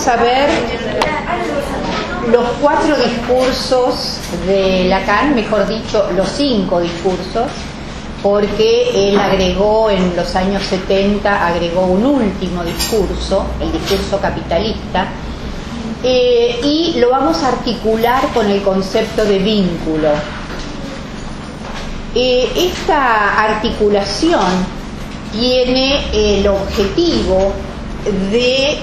vamos a ver los 4 discursos de Lacan, mejor dicho, los 5 discursos, porque él agregó en los años 70, agregó un último discurso, el discurso capitalista, y lo vamos a articular con el concepto de vínculo. Esta articulación tiene el objetivo de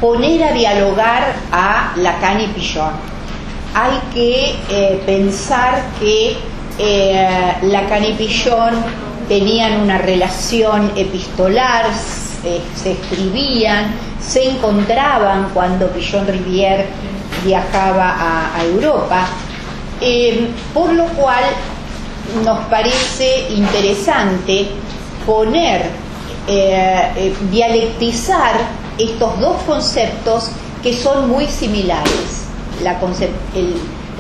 poner a dialogar a Lacan y Pichon. Hay que pensar que Lacan y Pichon tenían una relación epistolar, se escribían, se encontraban cuando Pichon-Rivière viajaba a Europa, por lo cual nos parece interesante poner, dialectizar estos dos conceptos que son muy similares, la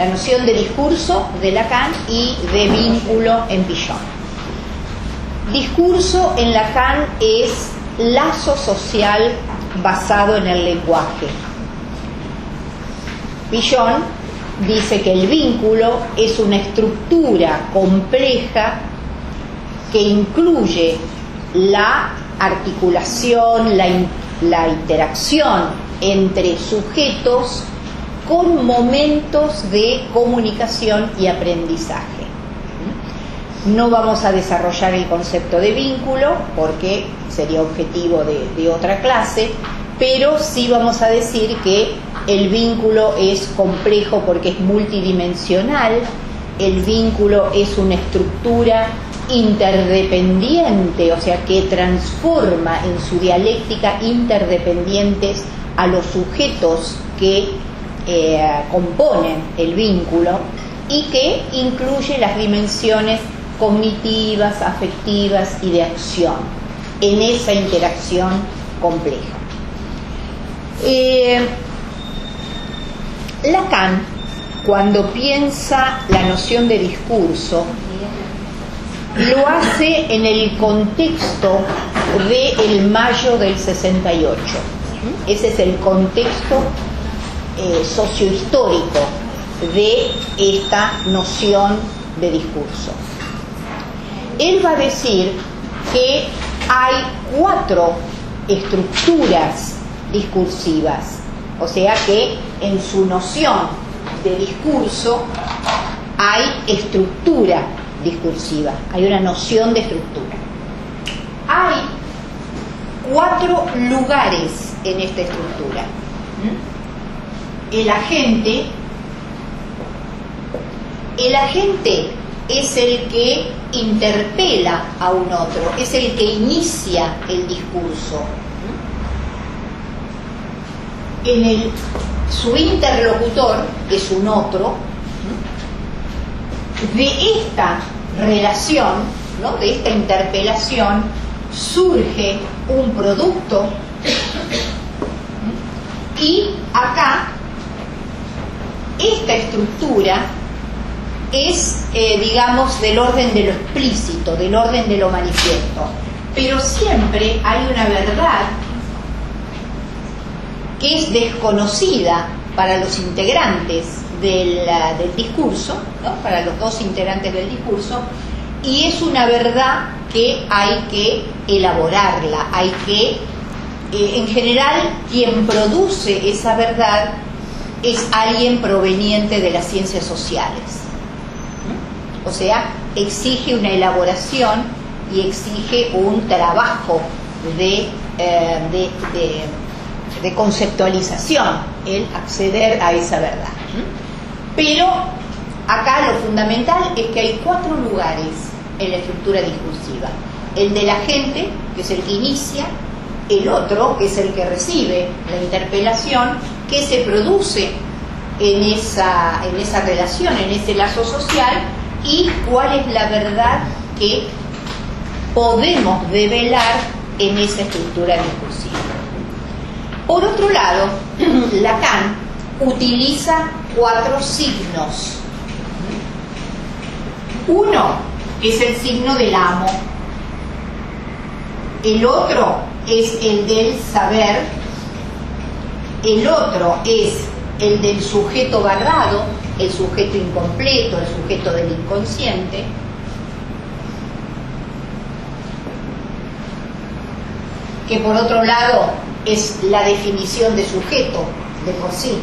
noción de discurso de Lacan y de vínculo en Pichon. Discurso en Lacan es lazo social basado en el lenguaje. Pichon dice que el vínculo es una estructura compleja que incluye la articulación, la interacción entre sujetos con momentos de comunicación y aprendizaje. No vamos a desarrollar el concepto de vínculo porque sería objetivo de otra clase, pero sí vamos a decir que el vínculo es complejo porque es multidimensional, el vínculo es una estructura interdependiente, o sea que transforma en su dialéctica interdependientes a los sujetos que componen el vínculo y que incluye las dimensiones cognitivas, afectivas y de acción en esa interacción compleja. Lacan, cuando piensa la noción de discurso, lo hace en el contexto del mayo del 68. Ese es el contexto sociohistórico de esta noción de discurso. Él va a decir que hay 4 estructuras discursivas, o sea que en su noción de discurso hay estructura discursiva, hay una noción de estructura. Hay 4 lugares en esta estructura. El agente es el que interpela a un otro, es el que inicia el discurso. Su interlocutor es un otro. De esta relación, ¿no?, de esta interpelación, surge un producto, y acá esta estructura es, digamos, del orden de lo explícito, del orden de lo manifiesto, pero siempre hay una verdad que es desconocida para los integrantes del discurso, ¿no?, para los dos integrantes del discurso, y es una verdad que hay que elaborarla, hay que, en general, quien produce esa verdad es alguien proveniente de las ciencias sociales. O sea, exige una elaboración y exige un trabajo de conceptualización, el acceder a esa verdad. Pero acá lo fundamental es que hay 4 lugares en la estructura discursiva: el del agente, que es el que inicia; el otro, que es el que recibe la interpelación, que se produce en esa relación, en ese lazo social, y cuál es la verdad que podemos develar en esa estructura discursiva. Por otro lado, Lacan utiliza 4 signos. Uno es el signo del amo, el otro es el del saber, el otro es el del sujeto barrado, el sujeto incompleto, el sujeto del inconsciente. Que por otro lado es la definición de sujeto de por sí.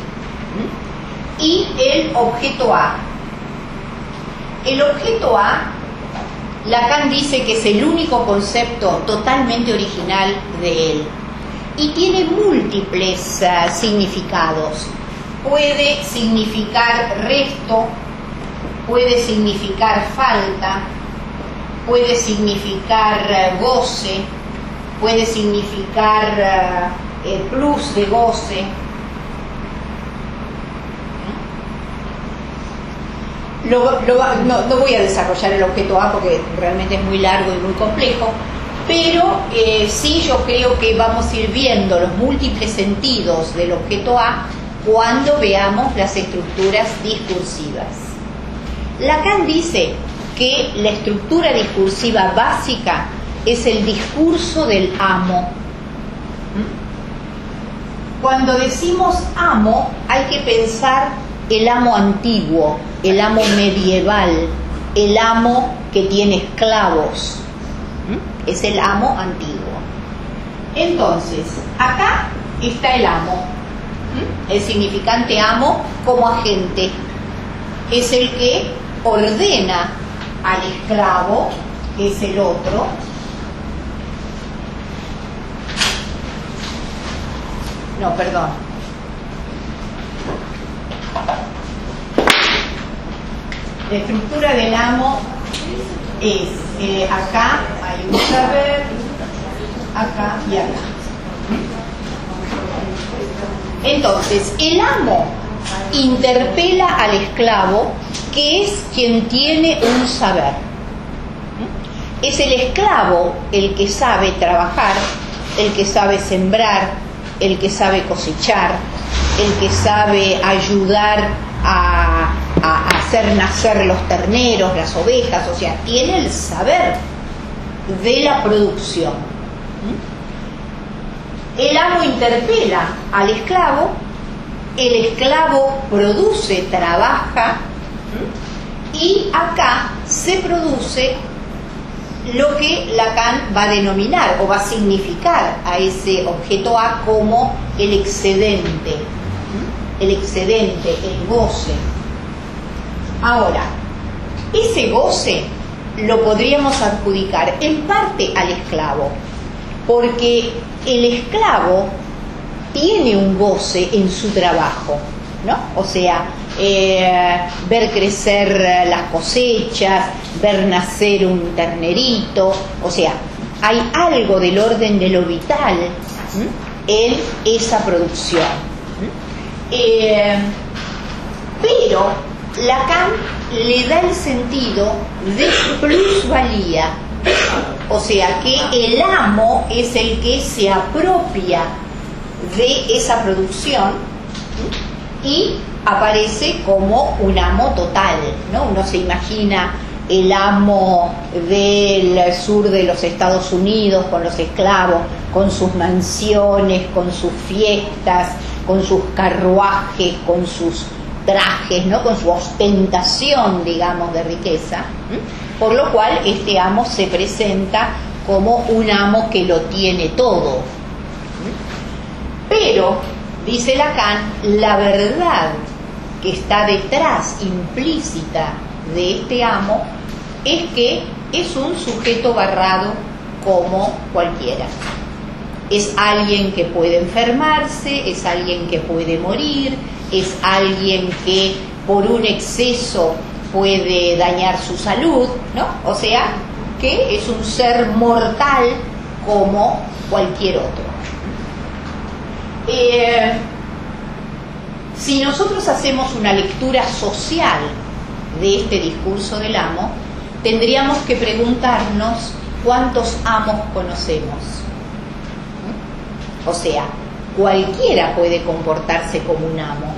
Y el objeto A. El objeto A, Lacan dice que es el único concepto totalmente original de él y tiene múltiples significados. Puede significar resto, puede significar falta, puede significar goce, puede significar plus de goce. No voy a desarrollar el objeto A porque realmente es muy largo y muy complejo, pero sí yo creo que vamos a ir viendo los múltiples sentidos del objeto A cuando veamos las estructuras discursivas. Lacan dice que la estructura discursiva básica es el discurso del amo. Cuando decimos amo, hay que pensar el amo antiguo, el amo medieval, el amo que tiene esclavos. Es el amo antiguo. Entonces, acá está el amo. El significante amo como agente. Es el que ordena al esclavo, que es el otro, no, perdón. La estructura del amo es acá hay un saber, acá y acá. Entonces, el amo interpela al esclavo, que es quien tiene un saber. Es el esclavo el que sabe trabajar, el que sabe sembrar, el que sabe cosechar, el que sabe ayudar a hacer nacer los terneros, las ovejas, o sea, tiene el saber de la producción. El amo interpela al esclavo, el esclavo produce, trabaja, y acá se produce lo que Lacan va a denominar o va a significar a ese objeto A como el excedente, el goce. Ahora, ese goce lo podríamos adjudicar en parte al esclavo, porque el esclavo tiene un goce en su trabajo, ¿no? O sea, ver crecer las cosechas, ver nacer un ternerito, o sea, hay algo del orden de lo vital en esa producción. Pero Lacan le da el sentido de plusvalía, o sea que el amo es el que se apropia de esa producción y aparece como un amo total, ¿no? Uno se imagina el amo del sur de los Estados Unidos con los esclavos, con sus mansiones, con sus fiestas, con sus carruajes, con sus trajes, ¿no? Con su ostentación, digamos, de riqueza, por lo cual este amo se presenta como un amo que lo tiene todo. Pero, dice Lacan, la verdad que está detrás, implícita, de este amo, es que es un sujeto barrado como cualquiera. Es alguien que puede enfermarse, es alguien que puede morir, es alguien que por un exceso puede dañar su salud, ¿no? O sea, que es un ser mortal como cualquier otro. Si nosotros hacemos una lectura social de este discurso del amo, tendríamos que preguntarnos cuántos amos conocemos. O sea, cualquiera puede comportarse como un amo,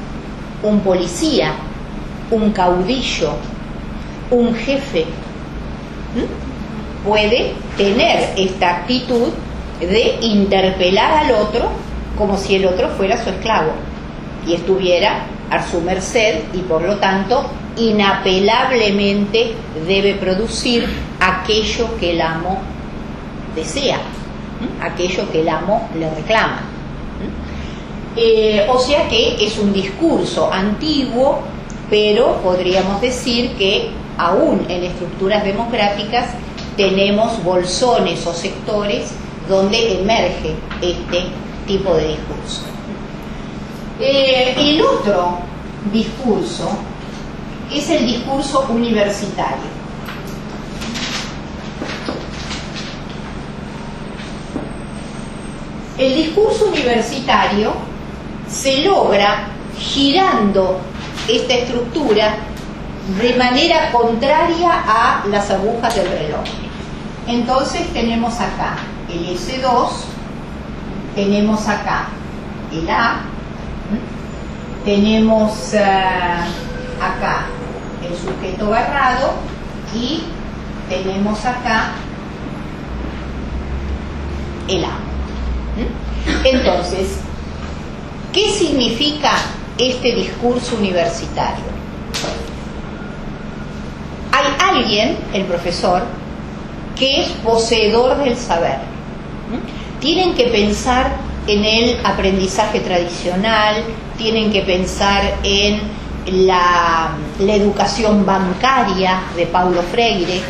un policía, un caudillo, un jefe. Puede tener esta actitud de interpelar al otro como si el otro fuera su esclavo y estuviera a su merced y por lo tanto inapelablemente debe producir aquello que el amo desea, aquello que el amo le reclama. O sea que es un discurso antiguo, pero podríamos decir que aún en estructuras democráticas tenemos bolsones o sectores donde emerge este tipo de discurso. El otro discurso es el discurso universitario. El discurso universitario se logra girando esta estructura de manera contraria a las agujas del reloj. Entonces tenemos acá el S2, tenemos acá el A, tenemos acá el sujeto barrado y tenemos acá el amo. Entonces, ¿qué significa este discurso universitario? Hay alguien, el profesor, que es poseedor del saber. Tienen que pensar en el aprendizaje tradicional, tienen que pensar en la educación bancaria de Paulo Freire.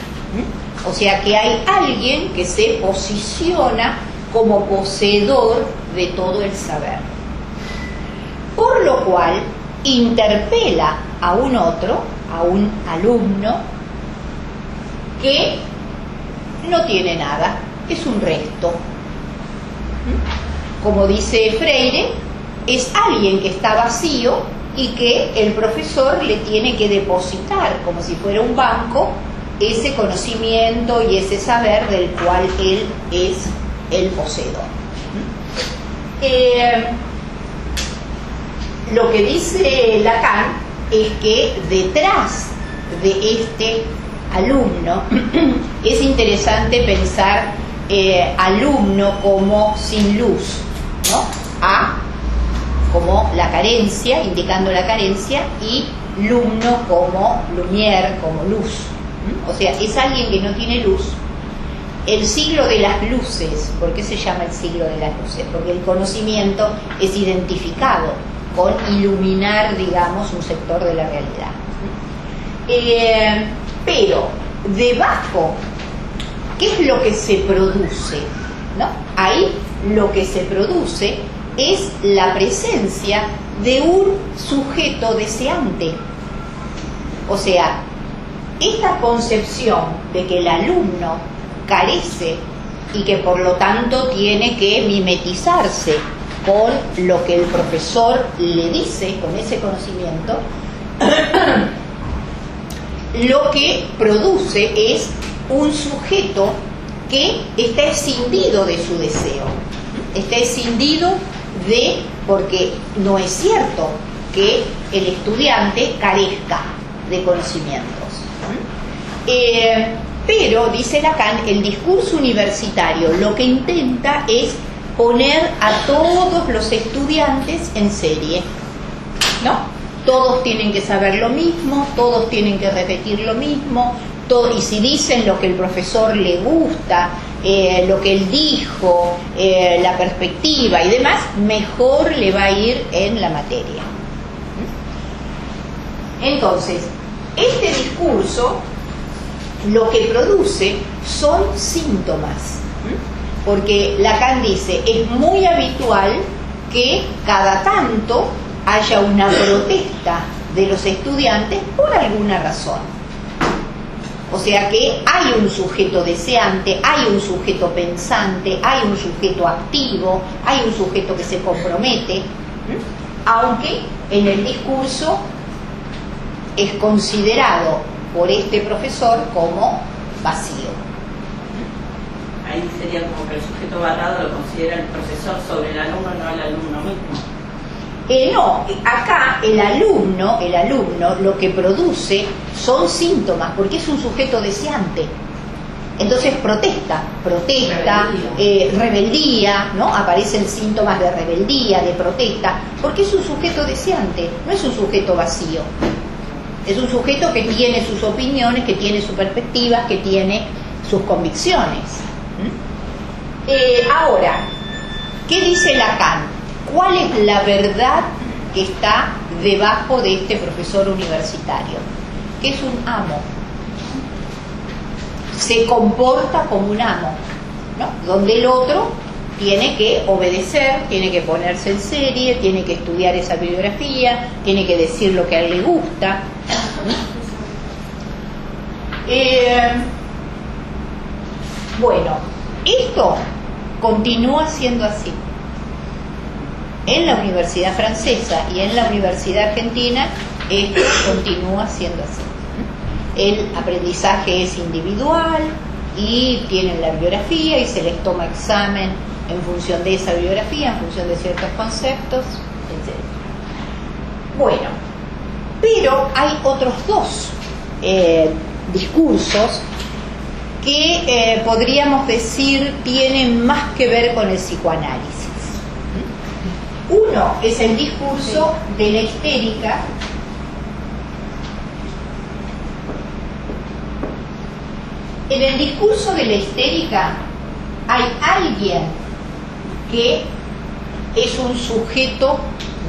O sea que hay alguien que se posiciona como poseedor de todo el saber. Por lo cual interpela a un otro, a un alumno, que no tiene nada, es un resto. Como dice Freire, es alguien que está vacío y que el profesor le tiene que depositar, como si fuera un banco, ese conocimiento y ese saber del cual él es el poseedor. Lo que dice Lacan es que detrás de este alumno es interesante pensar alumno como sin luz, ¿no? A como la carencia, indicando la carencia, y lumno como lumière, como luz. O sea, es alguien que no tiene luz. El siglo de las luces, ¿por qué se llama el siglo de las luces? Porque el conocimiento es identificado con iluminar, digamos, un sector de la realidad. Pero debajo, ¿qué es lo que se produce? ¿No? Ahí lo que se produce es la presencia de un sujeto deseante. O sea, esta concepción de que el alumno carece y que por lo tanto tiene que mimetizarse con lo que el profesor le dice, con ese conocimiento, lo que produce es un sujeto que está escindido de su deseo, está escindido porque no es cierto que el estudiante carezca de conocimientos. Pero, dice Lacan, el discurso universitario lo que intenta es poner a todos los estudiantes en serie, ¿no? Todos tienen que saber lo mismo, todos tienen que repetir lo mismo, y si dicen lo que el profesor le gusta, lo que él dijo, la perspectiva y demás, mejor le va a ir en la materia. Entonces, este discurso lo que produce son síntomas, porque Lacan dice, es muy habitual que cada tanto haya una protesta de los estudiantes por alguna razón. O sea que hay un sujeto deseante, hay un sujeto pensante, hay un sujeto activo, hay un sujeto que se compromete, aunque en el discurso es considerado por este profesor como vacío. Ahí sería como que el sujeto barrado lo considera el profesor sobre el alumno, no el alumno mismo. No, acá el alumno lo que produce son síntomas, porque es un sujeto deseante. Entonces protesta, rebeldía, ¿no? Aparecen síntomas de rebeldía, de protesta, porque es un sujeto deseante, no es un sujeto vacío. Es un sujeto que tiene sus opiniones, que tiene sus perspectivas, que tiene sus convicciones. Ahora, ¿qué dice Lacan? ¿Cuál es la verdad que está debajo de este profesor universitario? Que es un amo. Se comporta como un amo, ¿no? Donde el otro tiene que obedecer, tiene que ponerse en serie, tiene que estudiar esa bibliografía, tiene que decir lo que a él le gusta. Bueno, esto continúa siendo así. En la Universidad Francesa y en la Universidad Argentina, esto continúa siendo así. El aprendizaje es individual y tienen la bibliografía y se les toma examen en función de esa bibliografía, en función de ciertos conceptos, etc. Bueno, pero hay otros dos discursos que podríamos decir tienen más que ver con el psicoanálisis. Uno es el discurso de la histérica, en el discurso de la histérica hay alguien que es un sujeto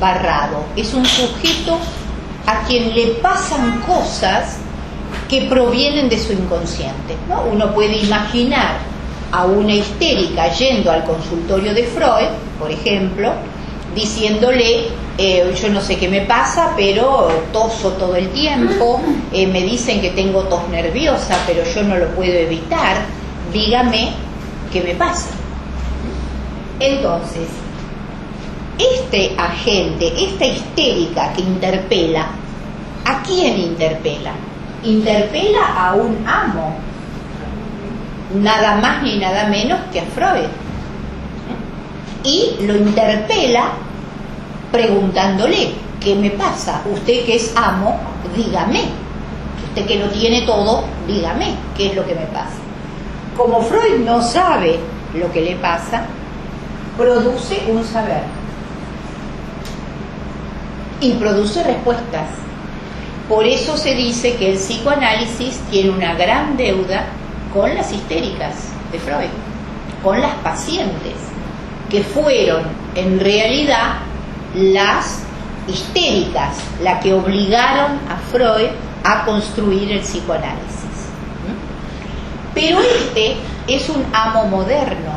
barrado, es un sujeto a quien le pasan cosas que provienen de su inconsciente, ¿no? Uno puede imaginar a una histérica yendo al consultorio de Freud, por ejemplo, diciéndole, yo no sé qué me pasa, pero toso todo el tiempo, me dicen que tengo tos nerviosa, pero yo no lo puedo evitar, dígame qué me pasa. Entonces, este agente, esta histérica que interpela, ¿a quién interpela? Interpela a un amo, nada más ni nada menos que a Freud. Y lo interpela preguntándole, ¿qué me pasa? Usted que es amo, dígame. Usted que lo tiene todo, dígame, ¿qué es lo que me pasa? Como Freud no sabe lo que le pasa, produce un saber. Y produce respuestas. Por eso se dice que el psicoanálisis tiene una gran deuda con las histéricas de Freud, con las pacientes, que fueron en realidad las histéricas, las que obligaron a Freud a construir el psicoanálisis. Pero este es un amo moderno,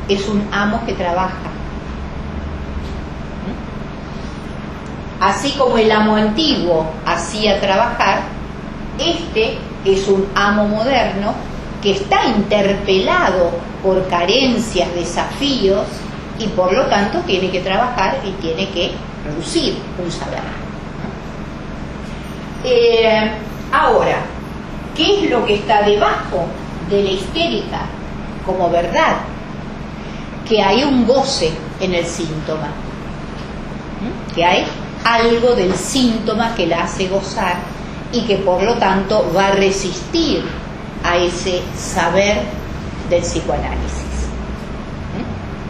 es un amo que trabaja. Así como el amo antiguo hacía trabajar, este es un amo moderno que está interpelado por carencias, desafíos, y por lo tanto tiene que trabajar y tiene que producir un saber. Ahora, ¿qué es lo que está debajo de la histérica como verdad? Que hay un goce en el síntoma, que hay algo del síntoma que la hace gozar y que por lo tanto va a resistir a ese saber del psicoanálisis.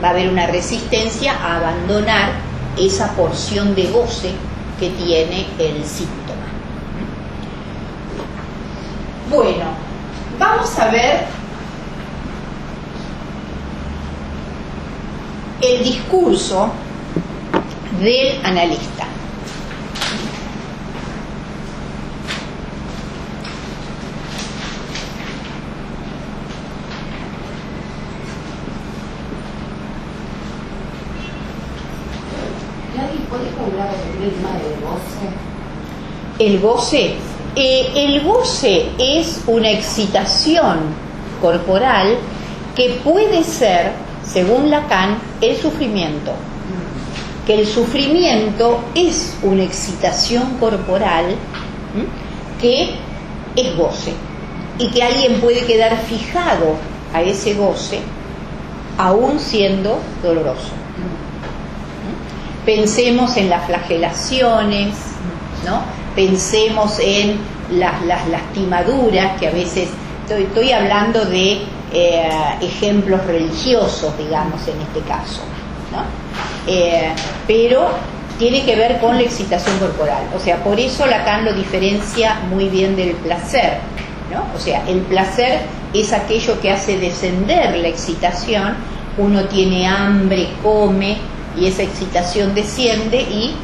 Va a haber una resistencia a abandonar esa porción de goce que tiene el síntoma. Bueno, vamos a ver el discurso del analista. El goce. El goce es una excitación corporal que puede ser, según Lacan, el sufrimiento. Que el sufrimiento es una excitación corporal que es goce. Y que alguien puede quedar fijado a ese goce, aún siendo doloroso. Pensemos en las flagelaciones, ¿no? Pensemos en las lastimaduras que a veces estoy hablando de ejemplos religiosos, digamos, en este caso, ¿no? Pero tiene que ver con la excitación corporal. O sea, por eso Lacan lo diferencia muy bien del placer, ¿no? O sea, el placer es aquello que hace descender la excitación. Uno tiene hambre, come, y esa excitación desciende y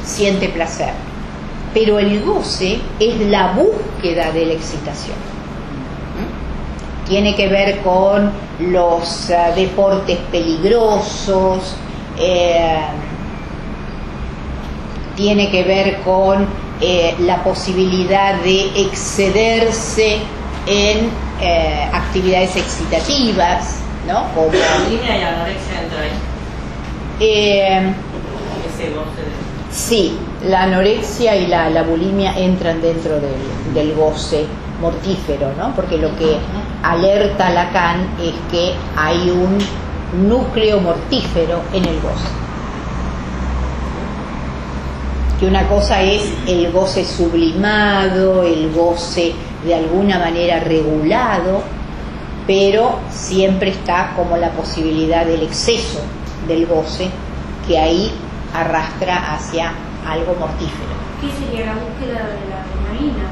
siente placer. Pero el goce es la búsqueda de la excitación. Tiene que ver con los deportes peligrosos, tiene que ver con la posibilidad de excederse en actividades excitativas, ¿no? Como bulimia y anorexia dentro ahí. Ese goce de... Sí, la anorexia y la bulimia entran dentro del goce mortífero, ¿no? Porque lo que alerta Lacan es que hay un núcleo mortífero en el goce. Que una cosa es el goce sublimado, el goce de alguna manera regulado, pero siempre está como la posibilidad del exceso del goce, que ahí arrastra hacia algo mortífero. ¿Qué sería la búsqueda de la adrenalina?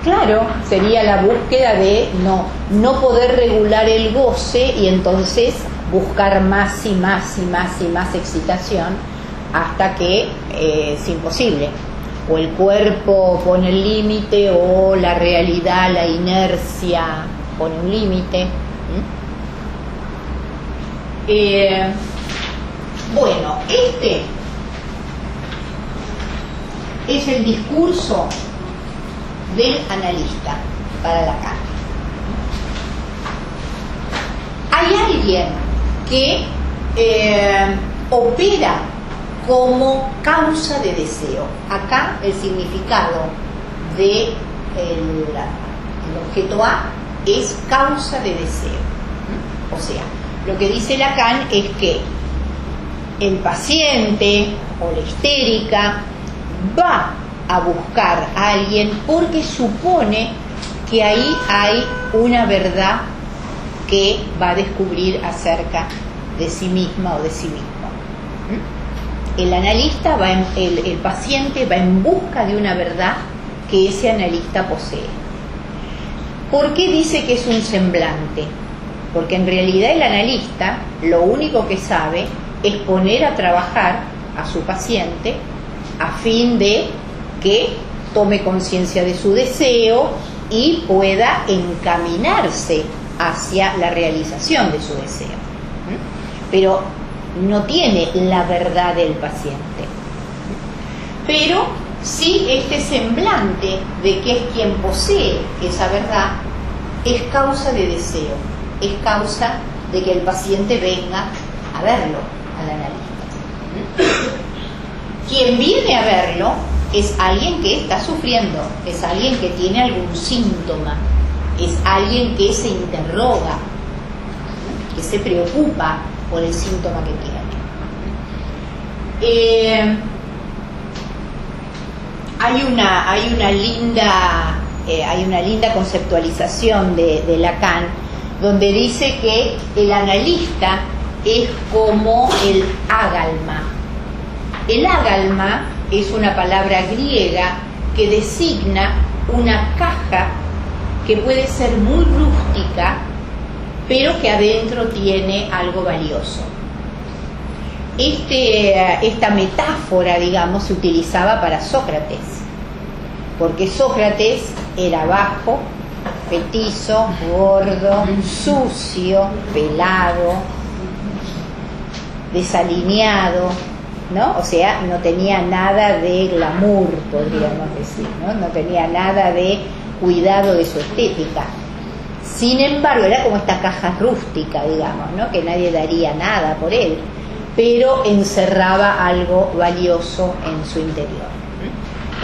Claro, sería la búsqueda de no poder regular el goce y entonces buscar más y más y más y más excitación hasta que es imposible. O el cuerpo pone el límite o la realidad, la inercia pone un límite. Bueno, este es el discurso del analista para Lacan. Hay alguien que opera como causa de deseo. Acá el significado de el objeto A es causa de deseo. O sea, lo que dice Lacan es que el paciente o la histérica va a buscar a alguien porque supone que ahí hay una verdad que va a descubrir acerca de sí misma o de sí mismo. El analista el paciente va en busca de una verdad que ese analista posee. ¿Por qué dice que es un semblante? Porque en realidad el analista lo único que sabe es poner a trabajar a su paciente a fin de que tome conciencia de su deseo y pueda encaminarse hacia la realización de su deseo. Pero no tiene la verdad del paciente. Pero sí este semblante de que es quien posee esa verdad es causa de deseo, es causa de que el paciente venga a verlo, al analista. Quien viene a verlo es alguien que está sufriendo, es alguien que tiene algún síntoma, es alguien que se interroga, que se preocupa por el síntoma que tiene. Hay una linda conceptualización de Lacan donde dice que el analista es como el ágalma. El ágalma es una palabra griega que designa una caja que puede ser muy rústica, pero que adentro tiene algo valioso. Esta metáfora, digamos, se utilizaba para Sócrates, porque Sócrates era bajo, petizo, gordo, sucio, pelado, desalineado, ¿no? O sea, no tenía nada de glamour, podríamos decir, ¿no? No tenía nada de cuidado de su estética. Sin embargo, era como esta caja rústica, digamos, ¿no? Que nadie daría nada por él, pero encerraba algo valioso en su interior.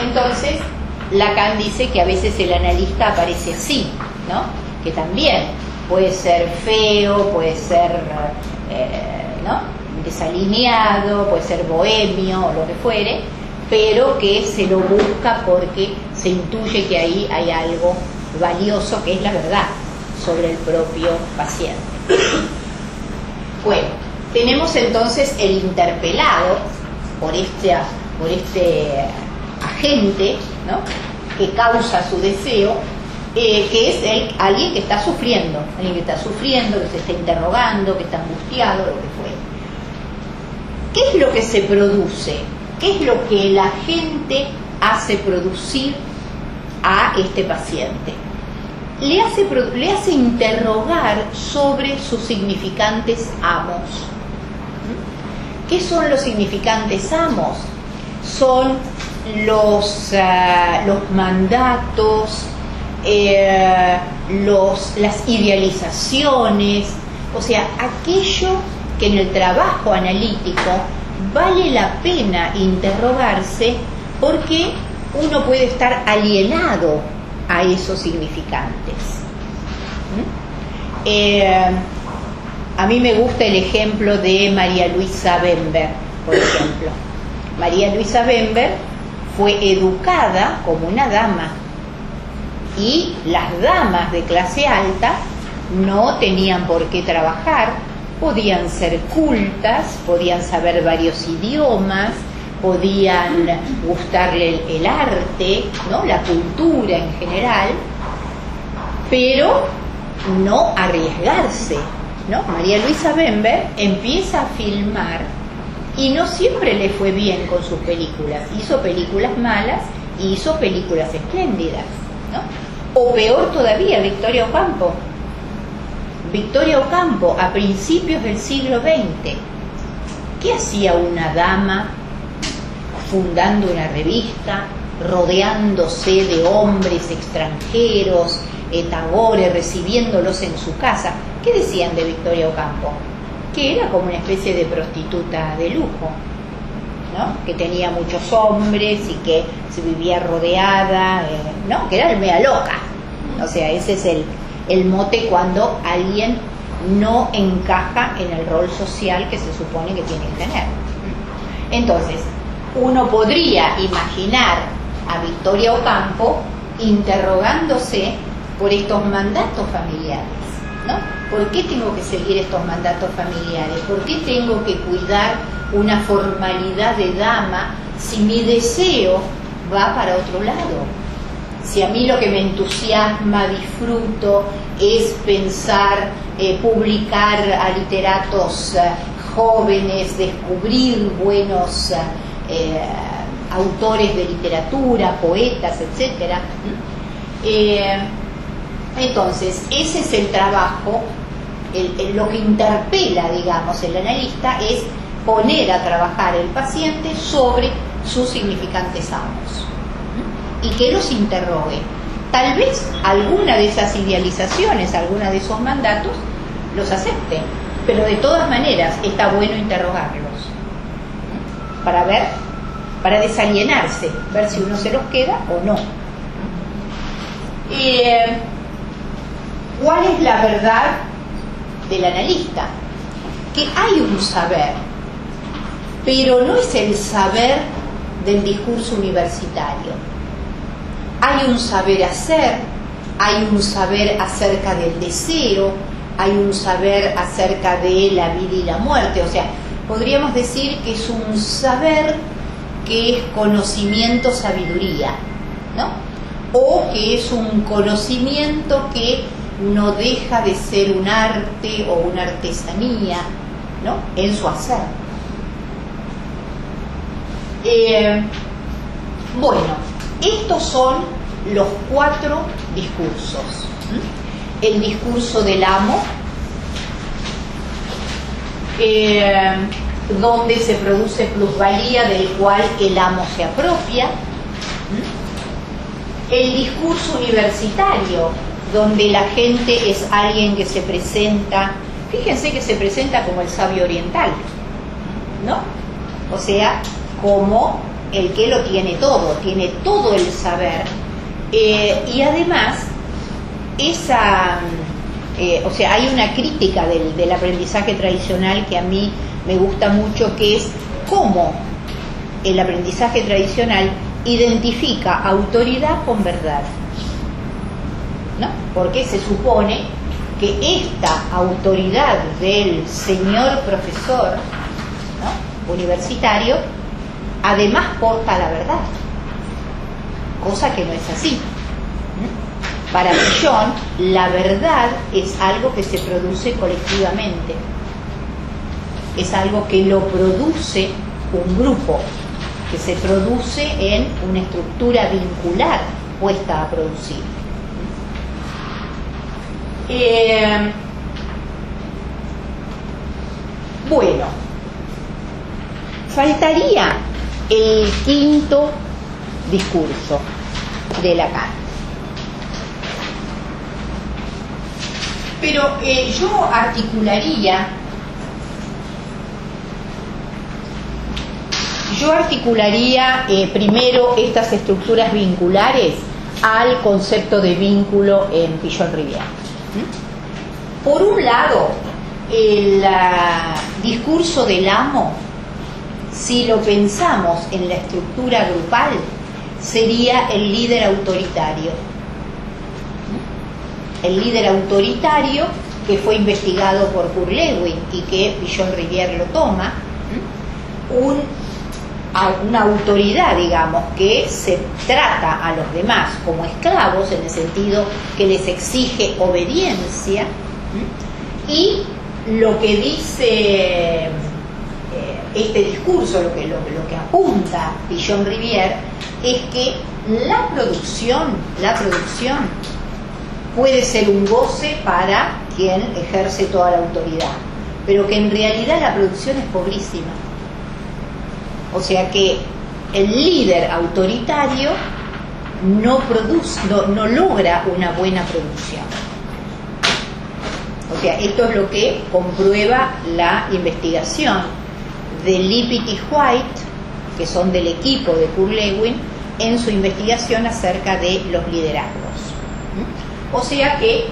Entonces, Lacan dice que a veces el analista aparece así, ¿no? Que también puede ser feo, puede ser, ¿no?, desalineado, puede ser bohemio o lo que fuere, pero que se lo busca porque se intuye que ahí hay algo valioso que es la verdad sobre el propio paciente. Bueno, tenemos entonces el interpelado por este agente, ¿no?, que causa su deseo, que es alguien que está sufriendo, que se está interrogando, que está angustiado, lo que fuera. ¿Qué es lo que se produce? ¿Qué es lo que la gente hace producir a este paciente? Le hace interrogar sobre sus significantes amos. ¿Qué son los significantes amos? Son los mandatos, las idealizaciones, o sea, aquello que en el trabajo analítico vale la pena interrogarse, porque uno puede estar alienado a esos significantes. A mí me gusta el ejemplo de María Luisa Bember, por ejemplo. María Luisa Bember fue educada como una dama, y las damas de clase alta no tenían por qué trabajar, podían ser cultas, podían saber varios idiomas, podían gustarle el arte, ¿no?, la cultura en general, pero no arriesgarse, ¿no? María Luisa Bember empieza a filmar y no siempre le fue bien con sus películas. Hizo películas malas y hizo películas espléndidas, ¿no? O peor todavía, Victoria Ocampo. Victoria Ocampo, a principios del siglo XX, ¿qué hacía una dama fundando una revista, rodeándose de hombres extranjeros, Tagore, recibiéndolos en su casa? ¿Qué decían de Victoria Ocampo? Que era como una especie de prostituta de lujo, ¿no?, que tenía muchos hombres y que se vivía rodeada, ¿no?, que era almea loca. O sea, ese es el mote cuando alguien no encaja en el rol social que se supone que tiene que tener. Entonces, uno podría imaginar a Victoria Ocampo interrogándose por estos mandatos familiares, ¿no? ¿Por qué tengo que seguir estos mandatos familiares? ¿Por qué tengo que cuidar una formalidad de dama si mi deseo va para otro lado? Si a mí lo que me entusiasma, disfruto, es pensar, publicar a literatos jóvenes, descubrir buenos autores de literatura, poetas, etc. Entonces, ese es el trabajo, lo que interpela, digamos, el analista es poner a trabajar el paciente sobre sus significantes amos y que los interrogue. Tal vez alguna de esas idealizaciones, alguna de esos mandatos los acepte, pero de todas maneras está bueno interrogarlos para ver, para desalienarse, ver si uno se los queda o no. ¿Cuál es la verdad del analista? Que hay un saber, pero no es el saber del discurso universitario. Hay un saber hacer, hay un saber acerca del deseo, hay un saber acerca de la vida y la muerte. O sea, podríamos decir que es un saber que es conocimiento, sabiduría, ¿no? O que es un conocimiento que no deja de ser un arte o una artesanía, ¿no?, en su hacer. Bueno, estos son los 4 discursos. El discurso del amo, donde se produce plusvalía del cual el amo se apropia. El discurso universitario, donde la gente es alguien que se presenta, fíjense que se presenta como el sabio oriental, ¿no? O sea, como el que lo tiene todo el saber, y además o sea, hay una crítica del aprendizaje tradicional que a mí me gusta mucho, que es cómo el aprendizaje tradicional identifica autoridad con verdad. ¿no? Porque se supone que esta autoridad del señor profesor, ¿no?, universitario, además porta la verdad, cosa que no es así. Para Villon, la verdad es algo que se produce colectivamente, es algo que lo produce un grupo, que se produce en una estructura vincular puesta a producir. Bueno, faltaría el quinto discurso de Lacan. Pero yo articularía primero estas estructuras vinculares al concepto de vínculo en Villon-Rivière. Por un lado, el discurso del amo, si lo pensamos en la estructura grupal, sería el líder autoritario. El líder autoritario que fue investigado por Kurt Lewin y que Villon-Rivière lo toma, una autoridad, digamos, que se trata a los demás como esclavos, en el sentido que les exige obediencia, y lo que dice este discurso, lo que apunta Villon-Rivière, es que la producción puede ser un goce para quien ejerce toda la autoridad, pero que en realidad la producción es pobrísima. O sea que el líder autoritario no logra una buena producción. O sea, esto es lo que comprueba la investigación de Lippitt y White, que son del equipo de Kurt Lewin, en su investigación acerca de los liderazgos. O sea que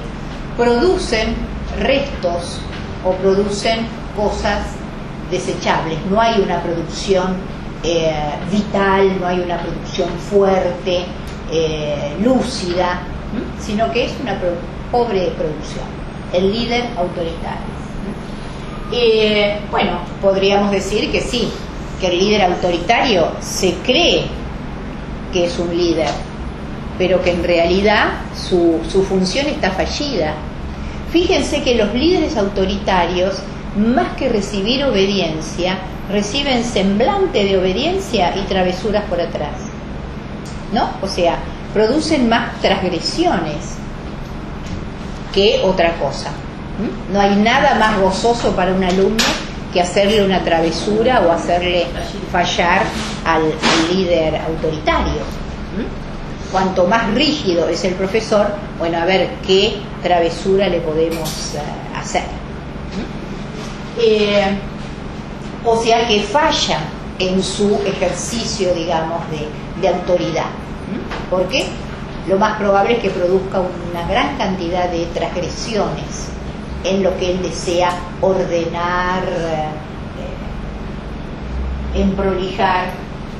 producen restos o producen cosas desechables. No hay una producción vital, no hay una producción fuerte, lúcida, sino que es una pobre producción. El líder autoritario. Bueno, podríamos decir que sí, que el líder autoritario se cree que es un líder, pero que en realidad su función está fallida. Fíjense que los líderes autoritarios, más que recibir obediencia, reciben semblante de obediencia y travesuras por atrás, ¿no? O sea, producen más transgresiones que otra cosa. No hay nada más gozoso para un alumno que hacerle una travesura o hacerle fallar al líder autoritario. Cuanto más rígido es el profesor, bueno, a ver qué travesura le podemos hacer. O sea que falla en su ejercicio, digamos, de autoridad. ¿Por qué? Lo más probable es que produzca una gran cantidad de transgresiones en lo que él desea ordenar, emprolijar.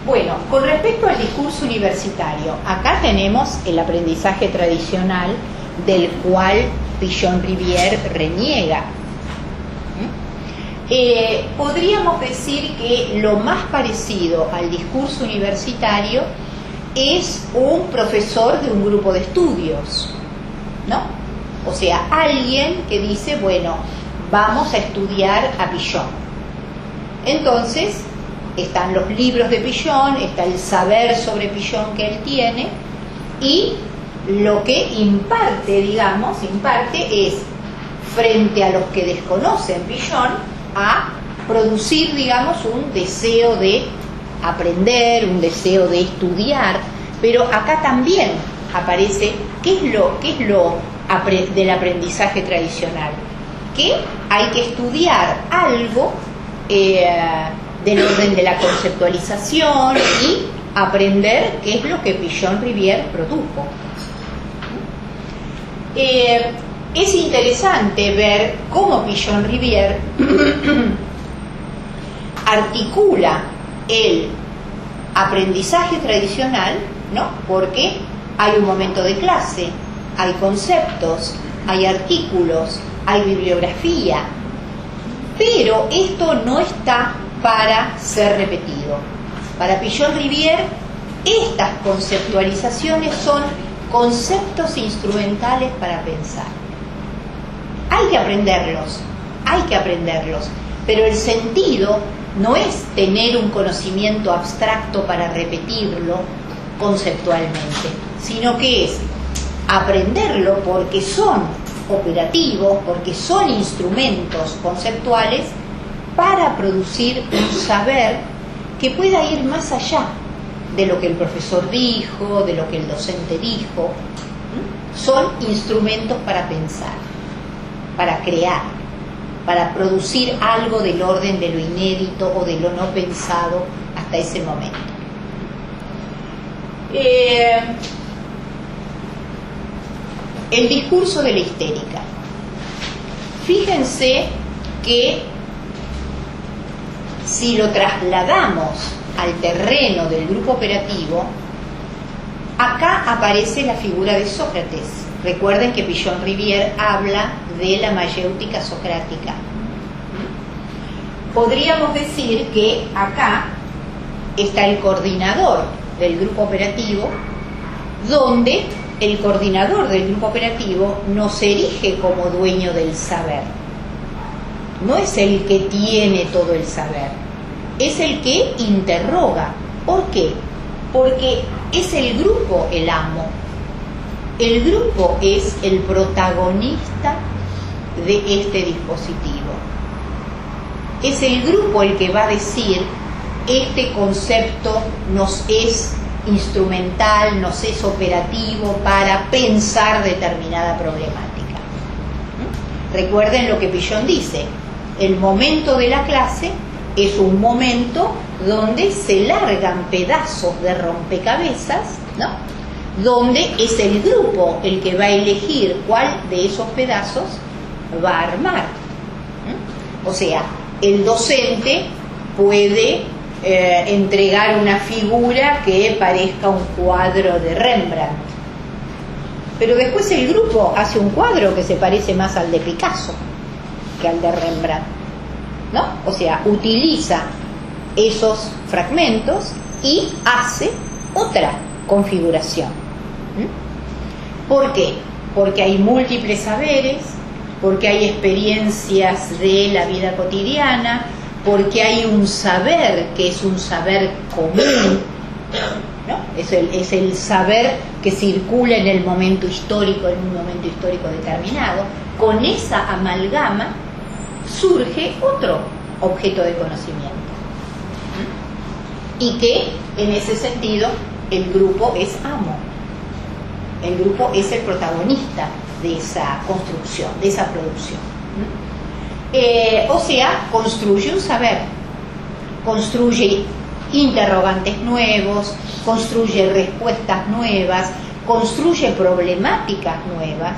Bueno, con respecto al discurso universitario, acá tenemos el aprendizaje tradicional del cual Villon-Rivière reniega. Podríamos decir que lo más parecido al discurso universitario es un profesor de un grupo de estudios, ¿no? O sea, alguien que dice, bueno, vamos a estudiar a Villon. Entonces, están los libros de Villon, está el saber sobre Villon que él tiene, y lo que imparte es, frente a los que desconocen Villon, a producir, digamos, un deseo de aprender, un deseo de estudiar. Pero acá también aparece qué es lo del aprendizaje tradicional, que hay que estudiar algo del orden de la conceptualización y aprender qué es lo que Villon-Rivière produjo. Es interesante ver cómo Villon-Rivière articula el aprendizaje tradicional, ¿no? Porque hay un momento de clase, hay conceptos, hay artículos, hay bibliografía, pero esto no está para ser repetido. Para Pillon-Rivière, estas conceptualizaciones son conceptos instrumentales para pensar. Hay que aprenderlos, pero el sentido no es tener un conocimiento abstracto para repetirlo conceptualmente, sino que es aprenderlo porque son operativos, porque son instrumentos conceptuales para producir un saber que pueda ir más allá de lo que el profesor dijo, de lo que el docente dijo. Son instrumentos para pensar, para crear, para producir algo del orden de lo inédito o de lo no pensado hasta ese momento. El discurso de la histérica. Fíjense que si lo trasladamos al terreno del grupo operativo, acá aparece la figura de Sócrates. Recuerden que Pillon-Rivière habla de la mayéutica socrática. Podríamos decir que acá está el coordinador del grupo operativo, donde el coordinador del grupo operativo no se erige como dueño del saber. No es el que tiene todo el saber, es el que interroga. ¿Por qué? Porque es el grupo el amo. El grupo es el protagonista de este dispositivo. Es el grupo el que va a decir: este concepto nos es instrumental, nos es operativo para pensar determinada problemática. Recuerden lo que Pillon dice: el momento de la clase es un momento donde se largan pedazos de rompecabezas, ¿no? Donde es el grupo el que va a elegir cuál de esos pedazos va a armar. O sea, el docente puede entregar una figura que parezca un cuadro de Rembrandt, pero después el grupo hace un cuadro que se parece más al de Picasso que al de Rembrandt, ¿no? O sea, utiliza esos fragmentos y hace otra configuración. ¿Por qué? Porque hay múltiples saberes, porque hay experiencias de la vida cotidiana, porque hay un saber que es un saber común, ¿no? Es el saber que circula en el momento histórico, en un momento histórico determinado. Con esa amalgama surge otro objeto de conocimiento. Y que en ese sentido el grupo es amo. El grupo es el protagonista de esa construcción, de esa producción. O sea, construye un saber, construye interrogantes nuevos, construye respuestas nuevas, construye problemáticas nuevas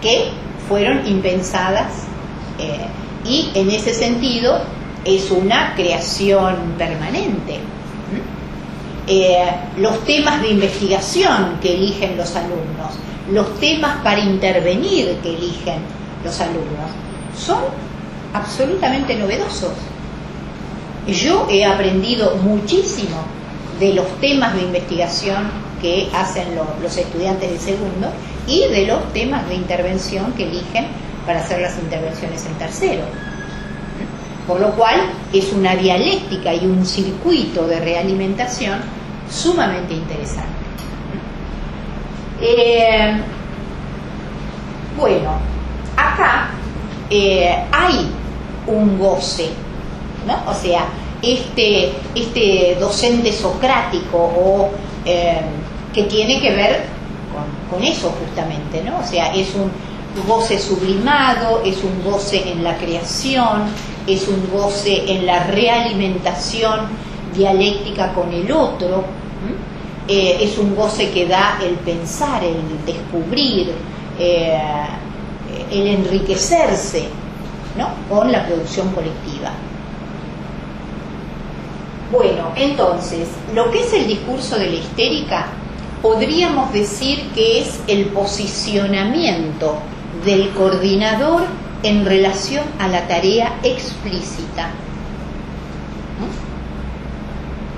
que fueron impensadas, y en ese sentido es una creación permanente. Los temas de investigación que eligen los alumnos, los temas para intervenir que eligen los alumnos, son absolutamente novedosos. Yo he aprendido muchísimo de los temas de investigación que hacen los estudiantes de segundo y de los temas de intervención que eligen para hacer las intervenciones en tercero. Por lo cual es una dialéctica y un circuito de realimentación sumamente interesante. Bueno, acá hay un goce, ¿no? O sea, este docente socrático o que tiene que ver con eso justamente, ¿no? O sea, es un goce sublimado, es un goce en la creación, es un goce en la realimentación dialéctica con el otro, es un goce que da el pensar, el descubrir, el enriquecerse, ¿no? Con la producción colectiva. Bueno, entonces, lo que es el discurso de la histérica podríamos decir que es el posicionamiento del coordinador en relación a la tarea explícita.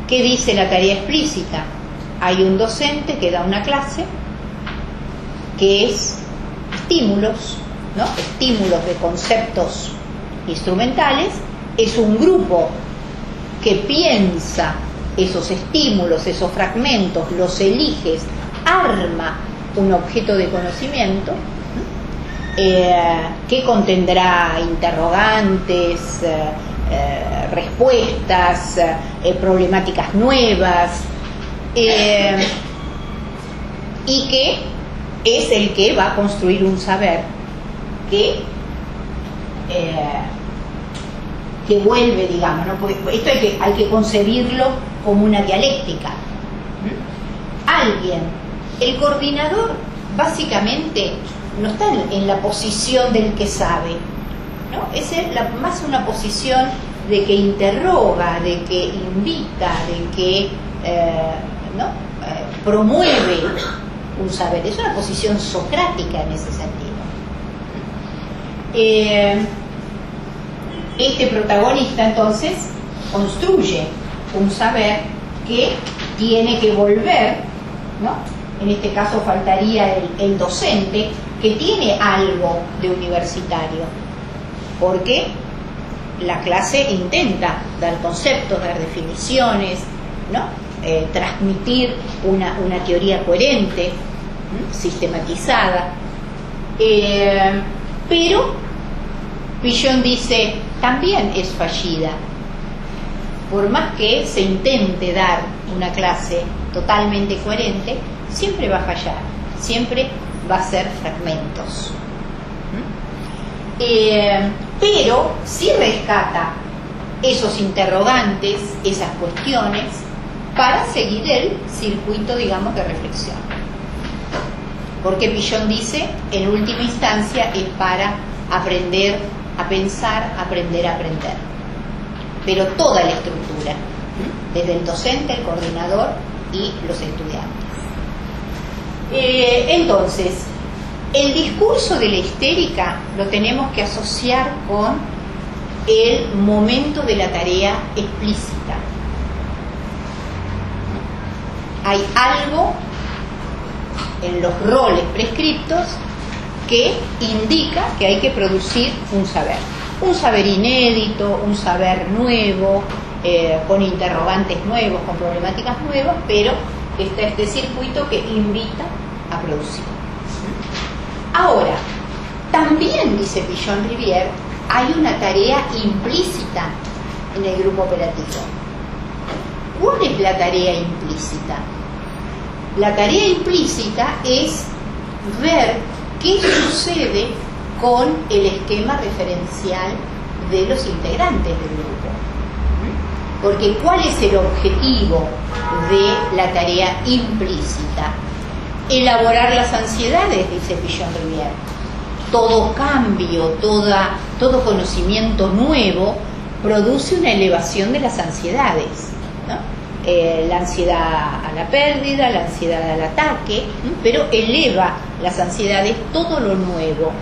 ¿Qué dice la tarea explícita? Hay un docente que da una clase que es estímulos, ¿no? Estímulos de conceptos instrumentales. Es un grupo que piensa esos estímulos, esos fragmentos, los eliges, arma un objeto de conocimiento que contendrá interrogantes, respuestas, problemáticas nuevas, y que es el que va a construir un saber que vuelve, digamos, ¿no? Esto hay que concebirlo como una dialéctica. El coordinador básicamente no está en la posición del que sabe, ¿no? Es más una posición de que interroga, de que invita, de que promueve un saber. Es una posición socrática en ese sentido. Este protagonista entonces construye un saber que tiene que volver, ¿no? En este caso faltaría el docente, que tiene algo de universitario, porque la clase intenta dar conceptos, dar definiciones, ¿no? Transmitir una teoría coherente, sistematizada, pero Villon dice también es fallida. Por más que se intente dar una clase totalmente coherente, siempre va a fallar, siempre va a ser fragmentos. Pero sí rescata esos interrogantes, esas cuestiones, para seguir el circuito, digamos, de reflexión. Porque Villon dice, en última instancia, es para aprender a pensar, aprender a aprender. Pero toda la estructura, desde el docente, el coordinador y los estudiantes. Entonces, el discurso de la histérica lo tenemos que asociar con el momento de la tarea explícita. Hay algo en los roles prescriptos que indica que hay que producir un saber inédito, un saber nuevo, con interrogantes nuevos, con problemáticas nuevas, pero está este circuito que invita a producir. Ahora, también, dice Pichon-Rivière, hay una tarea implícita en el grupo operativo. ¿Cuál es la tarea implícita? La tarea implícita es ver qué sucede con el esquema referencial de los integrantes del grupo. Porque ¿cuál es el objetivo de la tarea implícita? Elaborar las ansiedades, dice Pichon-Rivière. Todo cambio, todo conocimiento nuevo produce una elevación de las ansiedades, ¿no? La ansiedad a la pérdida, la ansiedad al ataque, pero eleva las ansiedades todo lo nuevo.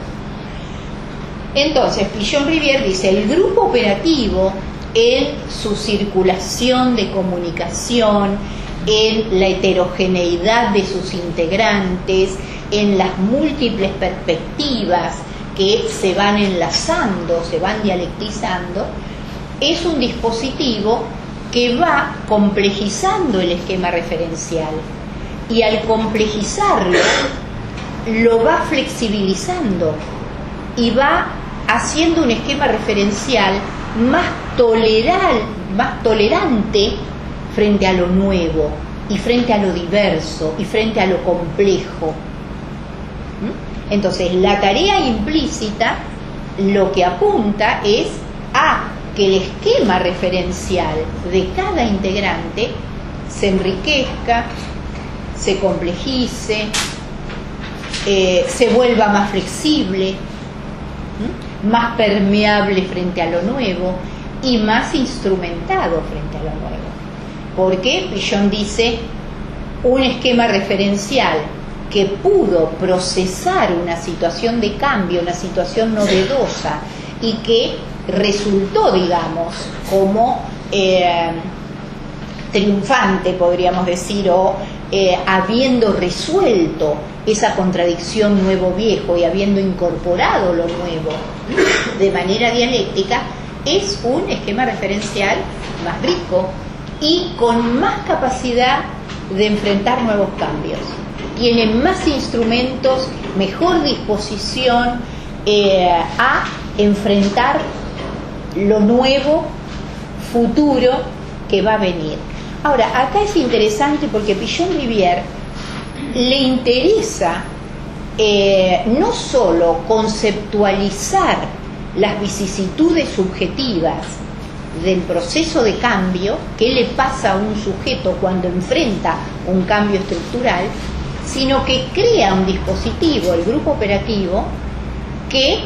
Entonces, Pichon-Rivière dice, el grupo operativo, en su circulación de comunicación, en la heterogeneidad de sus integrantes, en las múltiples perspectivas que se van enlazando, se van dialectizando, es un dispositivo que va complejizando el esquema referencial, y al complejizarlo lo va flexibilizando y va haciendo un esquema referencial más tolerante frente a lo nuevo y frente a lo diverso y frente a lo complejo. Entonces, la tarea implícita lo que apunta es a que el esquema referencial de cada integrante se enriquezca, se complejice, se vuelva más flexible, más permeable frente a lo nuevo y más instrumentado frente a lo nuevo. Porque Pichon dice, un esquema referencial que pudo procesar una situación de cambio, una situación novedosa, y que resultó, digamos, como triunfante, podríamos decir, o habiendo resuelto esa contradicción nuevo-viejo y habiendo incorporado lo nuevo de manera dialéctica, es un esquema referencial más rico y con más capacidad de enfrentar nuevos cambios. Tiene más instrumentos, mejor disposición a enfrentar lo nuevo, futuro que va a venir. Ahora, acá es interesante porque Pichon-Rivière le interesa no solo conceptualizar las vicisitudes subjetivas del proceso de cambio, qué le pasa a un sujeto cuando enfrenta un cambio estructural, sino que crea un dispositivo, el grupo operativo, que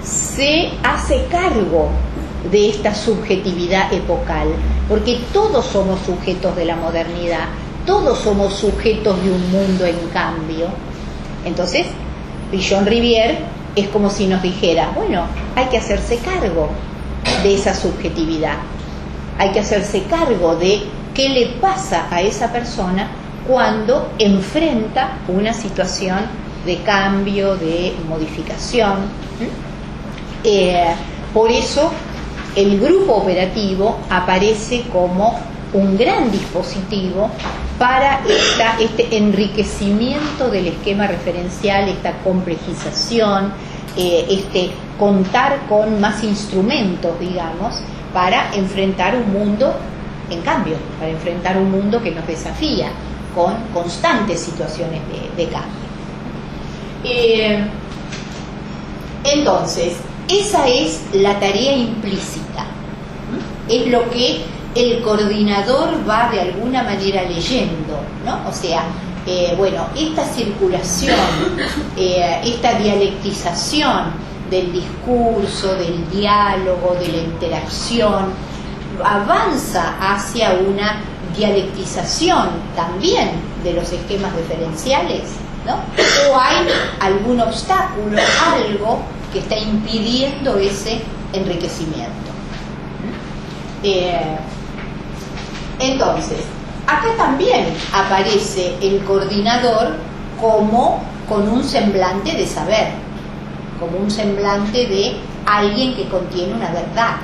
se hace cargo de esta subjetividad epocal, porque todos somos sujetos de la modernidad, todos somos sujetos de un mundo en cambio. Entonces, Pichon-Rivière es como si nos dijera, bueno, hay que hacerse cargo de esa subjetividad, hay que hacerse cargo de qué le pasa a esa persona cuando enfrenta una situación de cambio, de modificación. Por eso el grupo operativo aparece como un gran dispositivo para este enriquecimiento del esquema referencial, esta complejización, contar con más instrumentos, digamos, para enfrentar un mundo en cambio, para enfrentar un mundo que nos desafía con constantes situaciones de cambio. Entonces, esa es la tarea implícita, es lo que el coordinador va de alguna manera leyendo, ¿no? O sea, bueno, esta circulación, esta dialectización del discurso, del diálogo, de la interacción, avanza hacia una dialectización también de los esquemas referenciales, ¿no? O hay algún obstáculo, algo que está impidiendo ese enriquecimiento. Entonces, acá también aparece el coordinador como con un semblante de saber, como un semblante de alguien que contiene una verdad.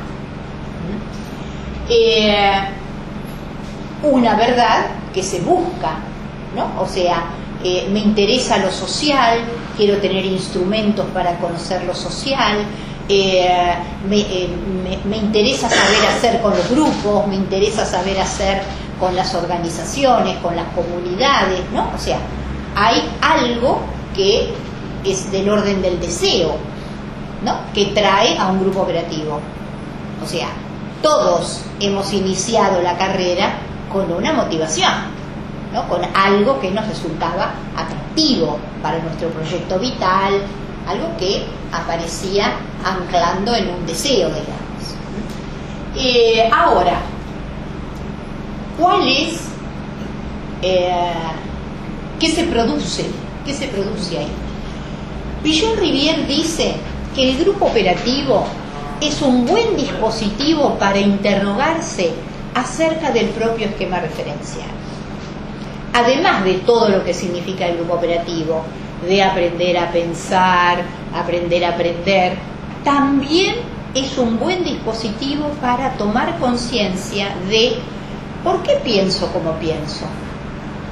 Una verdad que se busca, ¿no? O sea, me interesa lo social, quiero tener instrumentos para conocer lo social, me interesa saber hacer con los grupos, me interesa saber hacer con las organizaciones, con las comunidades, ¿no? O sea, hay algo que es del orden del deseo, ¿no? Que trae a un grupo operativo. O sea, todos hemos iniciado la carrera con una motivación, ¿no? Con algo que nos resultaba atractivo para nuestro proyecto vital, algo que aparecía anclando en un deseo, digamos. Ahora, ¿cuál es? ¿Qué se produce? ¿Qué se produce ahí? Pichon-Rivière dice que el grupo operativo es un buen dispositivo para interrogarse acerca del propio esquema referencial. Además de todo lo que significa el grupo operativo, de aprender a pensar, aprender a aprender, también es un buen dispositivo para tomar conciencia de por qué pienso como pienso,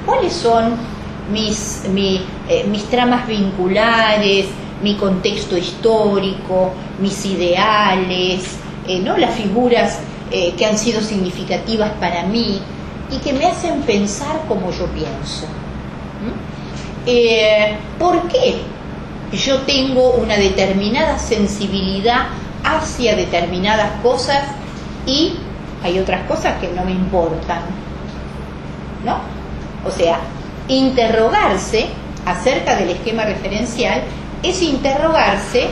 cuáles son mis tramas vinculares, mi contexto histórico, mis ideales, ¿no? Las figuras que han sido significativas para mí y que me hacen pensar como yo pienso. ¿Por qué yo tengo una determinada sensibilidad hacia determinadas cosas y hay otras cosas que no me importan, ¿no? O sea, interrogarse acerca del esquema referencial es interrogarse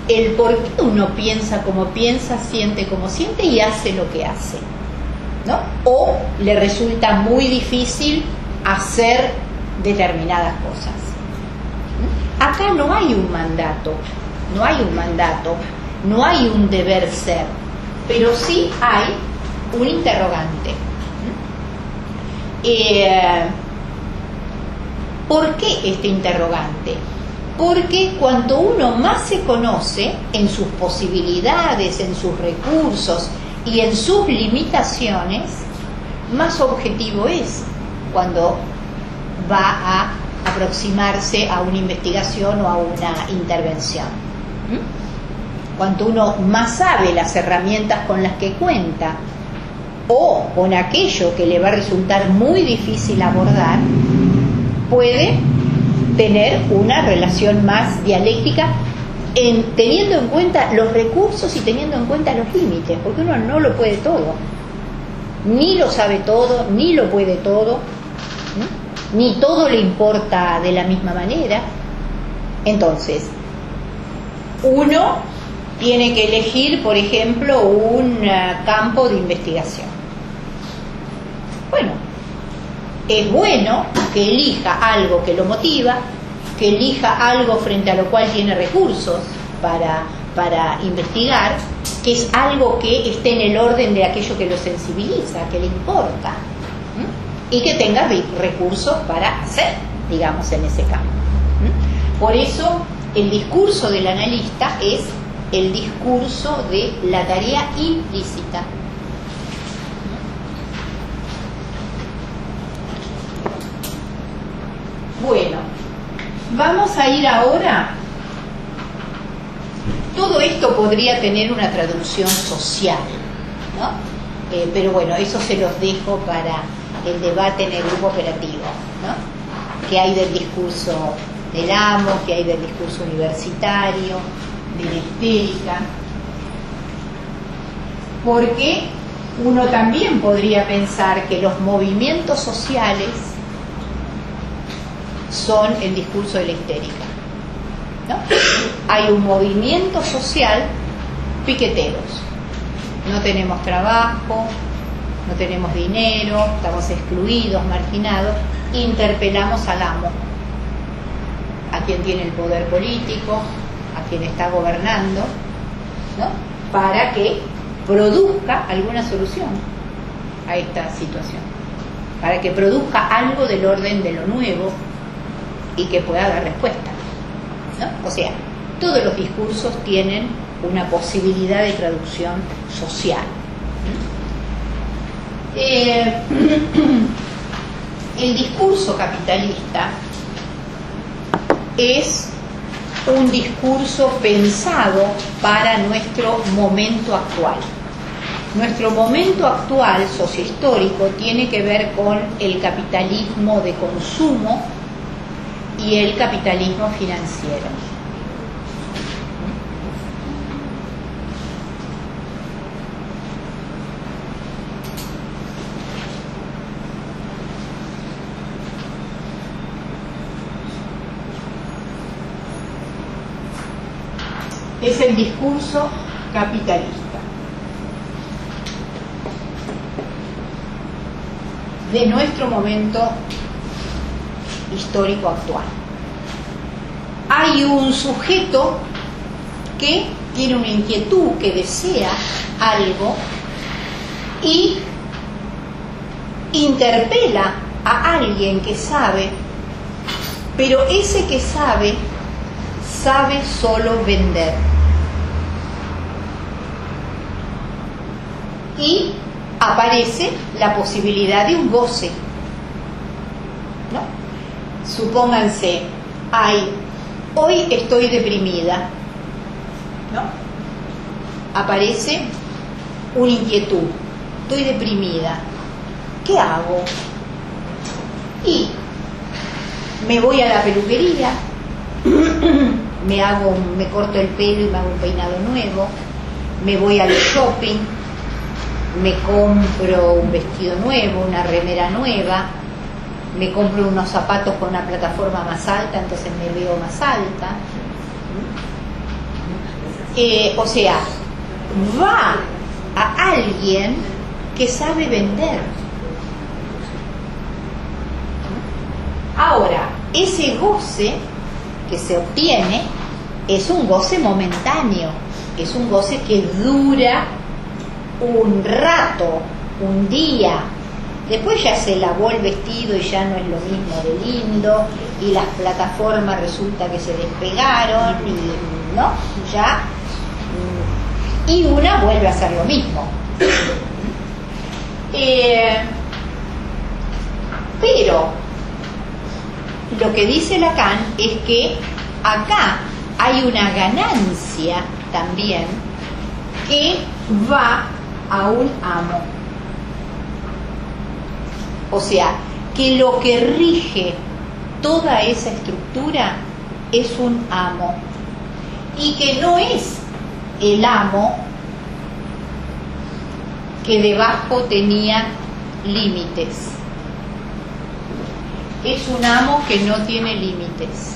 el por qué uno piensa como piensa, siente como siente y hace lo que hace, ¿no? O le resulta muy difícil hacer determinadas cosas. Acá no hay un mandato, no hay un deber ser, pero sí hay un interrogante. ¿Por qué este interrogante? Porque cuanto uno más se conoce en sus posibilidades, en sus recursos y en sus limitaciones, más objetivo es cuando va a aproximarse a una investigación o a una intervención. Cuanto uno más sabe las herramientas con las que cuenta o con aquello que le va a resultar muy difícil abordar, puede tener una relación más dialéctica teniendo en cuenta los recursos y teniendo en cuenta los límites, porque uno no lo puede todo, ni lo sabe todo, ni lo puede todo, ni todo le importa de la misma manera. Entonces, uno tiene que elegir, por ejemplo, un campo de investigación. Bueno, es bueno que elija algo que lo motiva, que elija algo frente a lo cual tiene recursos para investigar, que es algo que esté en el orden de aquello que lo sensibiliza, que le importa, y que tenga recursos para hacer, digamos, en ese campo. Por eso el discurso del analista es el discurso de la tarea implícita. Bueno, vamos a ir ahora. Todo esto podría tener una traducción social, ¿no? Pero bueno, eso se los dejo para el debate en el grupo operativo, ¿no? ¿Qué hay del discurso del amo? ¿Qué hay del discurso universitario? De la histérica? Porque uno también podría pensar que los movimientos sociales son el discurso de la histérica, ¿no? Hay un movimiento social piqueteros. No tenemos trabajo, no tenemos dinero, estamos excluidos, marginados, interpelamos al amo, a quien tiene el poder político, a quien está gobernando, ¿no? Para que produzca alguna solución a esta situación, para que produzca algo del orden de lo nuevo y que pueda dar respuesta, ¿no? O sea, todos los discursos tienen una posibilidad de traducción social. El discurso capitalista es un discurso pensado para nuestro momento actual. Nuestro momento actual sociohistórico tiene que ver con el capitalismo de consumo y el capitalismo financiero. Es el discurso capitalista. De nuestro momento histórico actual. Hay un sujeto que tiene una inquietud, que desea algo y interpela a alguien que sabe, pero ese que sabe solo vender. Y aparece la posibilidad de un goce, ¿no? Supónganse, hoy estoy deprimida, ¿no? Aparece una inquietud, estoy deprimida, ¿qué hago? Y me voy a la peluquería, me corto el pelo y me hago un peinado nuevo, me voy al shopping, me compro un vestido nuevo, una remera nueva, me compro unos zapatos con una plataforma más alta, entonces me veo más alta. O sea, va a alguien que sabe vender. Ahora, ese goce que se obtiene es un goce momentáneo, es un goce que dura un rato, un día. Después ya se lavó el vestido y ya no es lo mismo de lindo, y las plataformas resulta que se despegaron, y no, ya, y una vuelve a hacer lo mismo. Pero lo que dice Lacan es que acá hay una ganancia también que va a un amo. O sea, que lo que rige toda esa estructura es un amo, y que no es el amo que debajo tenía límites. Es un amo que no tiene límites.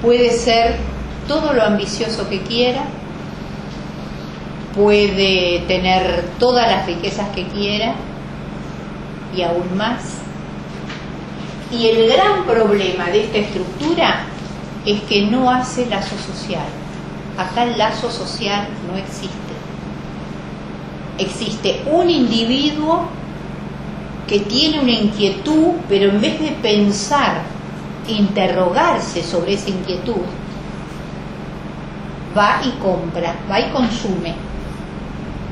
Puede ser todo lo ambicioso que quiera, puede tener todas las riquezas que quiera y aún más. Y el gran problema de esta estructura es que no hace lazo social. Acá el lazo social no existe. Existe un individuo que tiene una inquietud, pero en vez de pensar, interrogarse sobre esa inquietud, va y compra, va y consume,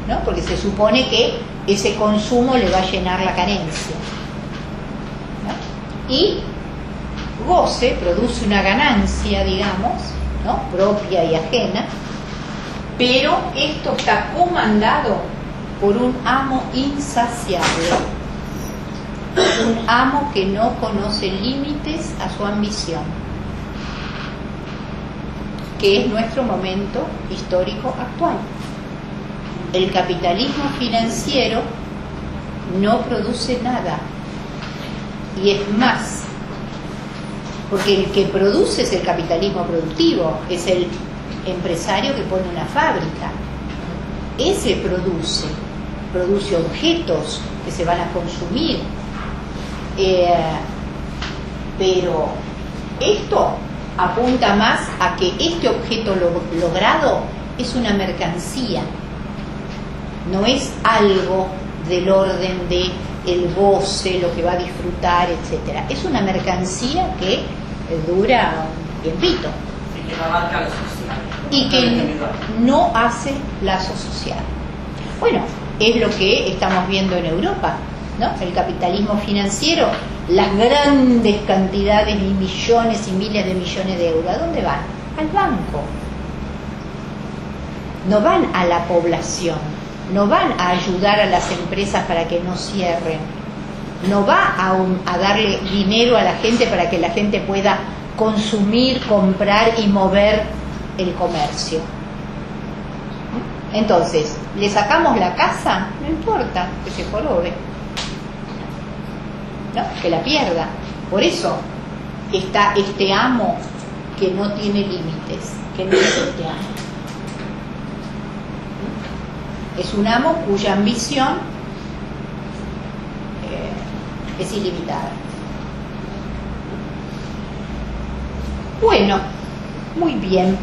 ¿no? Porque se supone que ese consumo le va a llenar la carencia, ¿no? Y goce, produce una ganancia, digamos, ¿no? Propia y ajena, pero esto está comandado por un amo insaciable, un amo que no conoce límites a su ambición, que es nuestro momento histórico actual. El capitalismo financiero no produce nada, y es más, porque el que produce es el capitalismo productivo, es el empresario que pone una fábrica. Ese produce objetos que se van a consumir, pero esto apunta más a que este objeto logrado es una mercancía, no es algo del orden de el goce, lo que va a disfrutar, etcétera. Es una mercancía que dura un tiempito Y que no abarca lo social. y que no hace lazo social. Bueno, es lo que estamos viendo en Europa, ¿no? El capitalismo financiero, las grandes cantidades y millones y miles de millones de euros, ¿a dónde van? Al banco. No van a la población, no van a ayudar a las empresas para que no cierren, no va a darle dinero a la gente para que la gente pueda consumir, comprar y mover el comercio. Entonces, ¿le sacamos la casa? No importa, que se jorobe, ¿no? Que la pierda. Por eso está este amo que no tiene límites, que no es este amo. Es un amo cuya ambición es ilimitada. Bueno, muy bien.